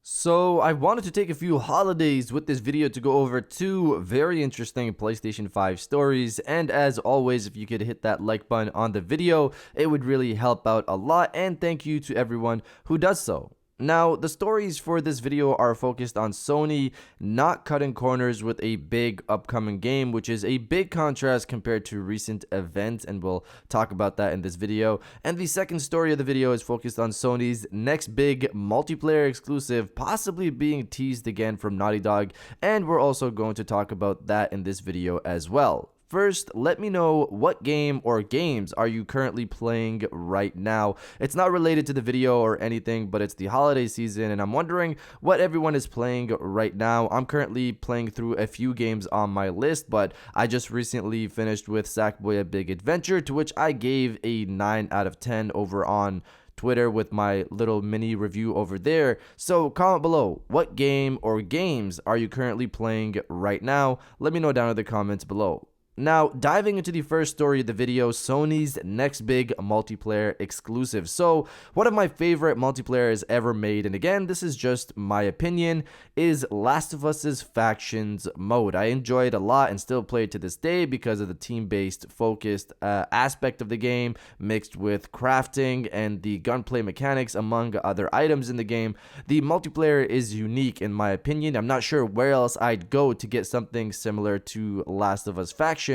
So I wanted to take a few holidays with this video to go over two very interesting PlayStation 5 stories, and as always, if you could hit that like button on the video, it would really help out a lot, and thank you to everyone who does so. Now, the stories for this video are focused on Sony not cutting corners with a big upcoming game, which is a big contrast compared to recent events, and we'll talk about that in this video. And the second story of the video is focused on Sony's next big multiplayer exclusive, possibly being teased again from Naughty Dog, and we're also going to talk about that in this video as well. First, let me know what game or games are you currently playing right now. It's not related to the video or anything, but it's the holiday season, and I'm wondering what everyone is playing right now. I'm currently playing through a few games on my list, but I just recently finished with Sackboy: A Big Adventure, to which I gave a 9 out of 10 over on Twitter with my little mini review over there. So comment below, what game or games are you currently playing right now? Let me know down in the comments below. Now, diving into the first story of the video, Sony's next big multiplayer exclusive. So, one of my favorite multiplayers ever made, and again, this is just my opinion, is Last of Us's Factions mode. I enjoy it a lot and still play it to this day because of the team-based focused aspect of the game, mixed with crafting and the gunplay mechanics, among other items in the game. The multiplayer is unique in my opinion. I'm not sure where else I'd go to get something similar to Last of Us Factions.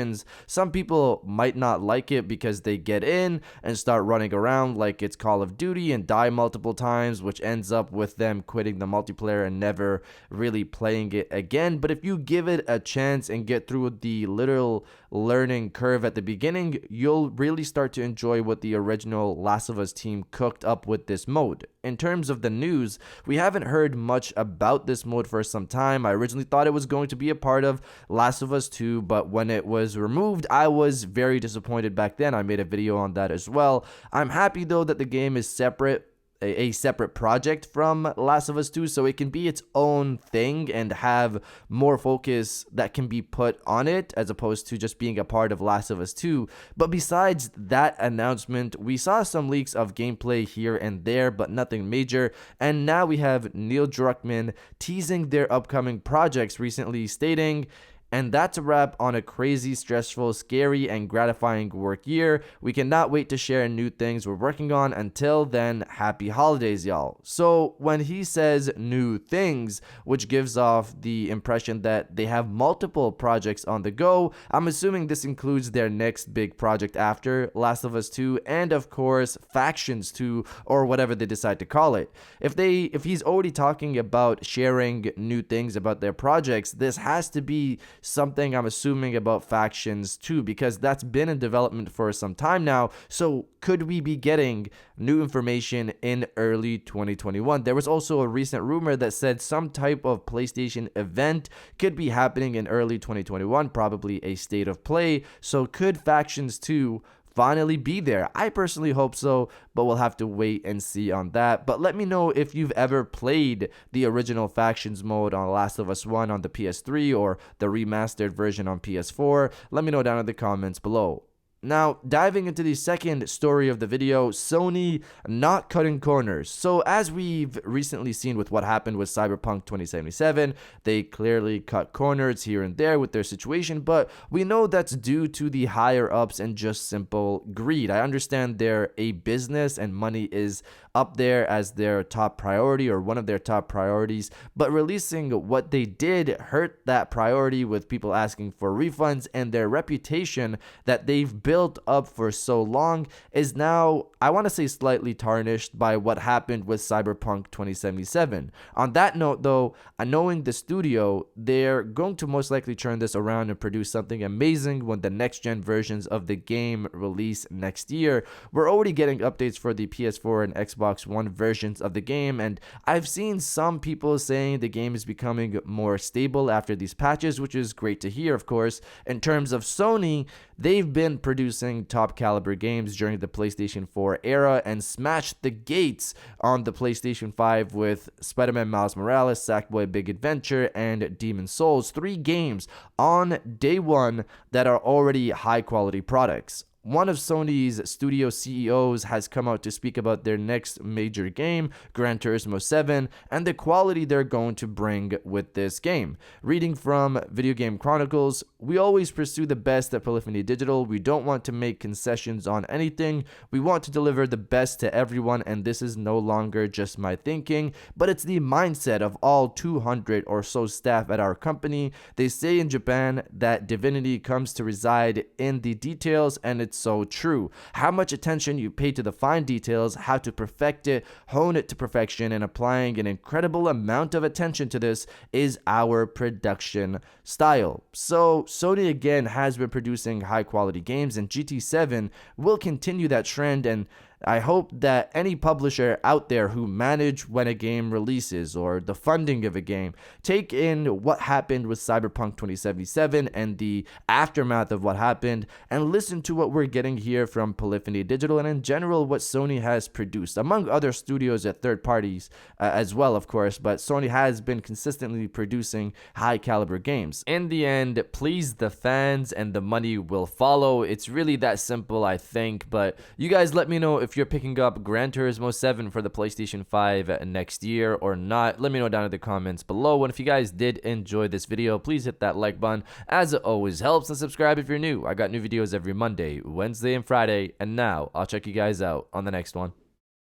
Some people might not like it because they get in and start running around like it's Call of Duty and die multiple times, which ends up with them quitting the multiplayer and never really playing it again. But if you give it a chance and get through the literal learning curve at the beginning, you'll really start to enjoy what the original Last of Us team cooked up with this mode. In terms of the news, we haven't heard much about this mode for some time. I originally thought it was going to be a part of Last of Us 2, but when it was removed, I was very disappointed back then. I made a video on that as well. I'm happy though that the game is separate, a separate project from Last of Us 2, so it can be its own thing and have more focus that can be put on it as opposed to just being a part of Last of Us 2. But besides that announcement, we saw some leaks of gameplay here and there, but nothing major. And now we have Neil Druckmann teasing their upcoming projects, recently stating, "And that's a wrap on a crazy, stressful, scary, and gratifying work year. We cannot wait to share new things we're working on. Until then, happy holidays, y'all." So when he says new things, which gives off the impression that they have multiple projects on the go, I'm assuming this includes their next big project after Last of Us 2, and of course, Factions 2, or whatever they decide to call it. If he's already talking about sharing new things about their projects, this has to be something I'm assuming about Factions 2, because that's been in development for some time now. So could we be getting new information in early 2021? There was also a recent rumor that said some type of PlayStation event could be happening in early 2021, probably a state of play. So could Factions 2 finally be there? I personally hope so, but we'll have to wait and see on that. But let me know if you've ever played the original Factions mode on Last of Us 1 on the PS3 or the remastered version on PS4. Let me know down in the comments below. Now, diving into the second story of the video, Sony not cutting corners. So as we've recently seen with what happened with Cyberpunk 2077, they clearly cut corners here and there with their situation, but we know that's due to the higher ups and just simple greed. I understand they're a business and money is up there as their top priority or one of their top priorities, but releasing what they did hurt that priority with people asking for refunds, and their reputation that they've built up for so long is now, I want to say, slightly tarnished by what happened with Cyberpunk 2077. On that note though, knowing the studio, they're going to most likely turn this around and produce something amazing when the next gen versions of the game release next year. We're already getting updates for the PS4 and Xbox One versions of the game, and I've seen some people saying the game is becoming more stable after these patches, which is great to hear, of course. In terms of Sony, they've been producing top caliber games during the PlayStation 4 era and smashed the gates on the PlayStation 5 with Spider-Man Miles Morales, Sackboy: Big Adventure, and Demon's Souls, 3 games on day one that are already high quality products. one of Sony's studio CEOs has come out to speak about their next major game, Gran Turismo 7, and the quality they're going to bring with this game. Reading from Video Game Chronicles, "We always pursue the best at Polyphony Digital. We don't want to make concessions on anything. We want to deliver the best to everyone, and this is no longer just my thinking, but it's the mindset of all 200 or so staff at our company. They say in Japan that divinity comes to reside in the details, and it's so true. How much attention you pay to the fine details, how to perfect it, hone it to perfection, and applying an incredible amount of attention to this is our production style." So Sony again has been producing high quality games, and GT7 will continue that trend, and I hope that any publisher out there who manage when a game releases or the funding of a game take in what happened with Cyberpunk 2077 and the aftermath of what happened, and listen to what we're getting here from Polyphony Digital and in general what Sony has produced, among other studios at third parties as well, of course, but Sony has been consistently producing high caliber games. In the end, please the fans and the money will follow. It's really that simple, I think, but you guys let me know if you're picking up Gran Turismo 7 for the PlayStation 5 next year or not. Let me know down in the comments below. And if you guys did enjoy this video, please hit that like button, as it always helps, and subscribe if you're new. I got new videos every Monday, Wednesday, and Friday, and now I'll check you guys out on the next one.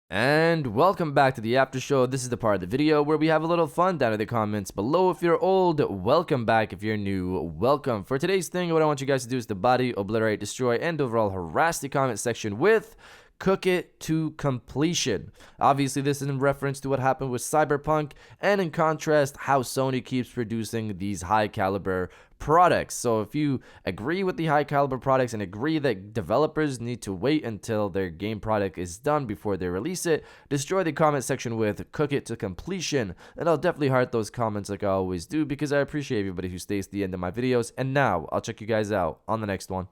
And welcome back to the after show. This is the part of the video where we have a little fun down in the comments below. If you're old, welcome back. If you're new, welcome. For today's thing, what I want you guys to do is to body, obliterate, destroy, and overall harass the comment section with "Cook it to completion." Obviously, this is in reference to what happened with Cyberpunk, and in contrast, how Sony keeps producing these high caliber products. So if you agree with the high caliber products and agree that developers need to wait until their game product is done before they release it, destroy the comment section with "Cook it to completion," and I'll definitely heart those comments like I always do, because I appreciate everybody who stays to the end of my videos. And now I'll check you guys out on the next one.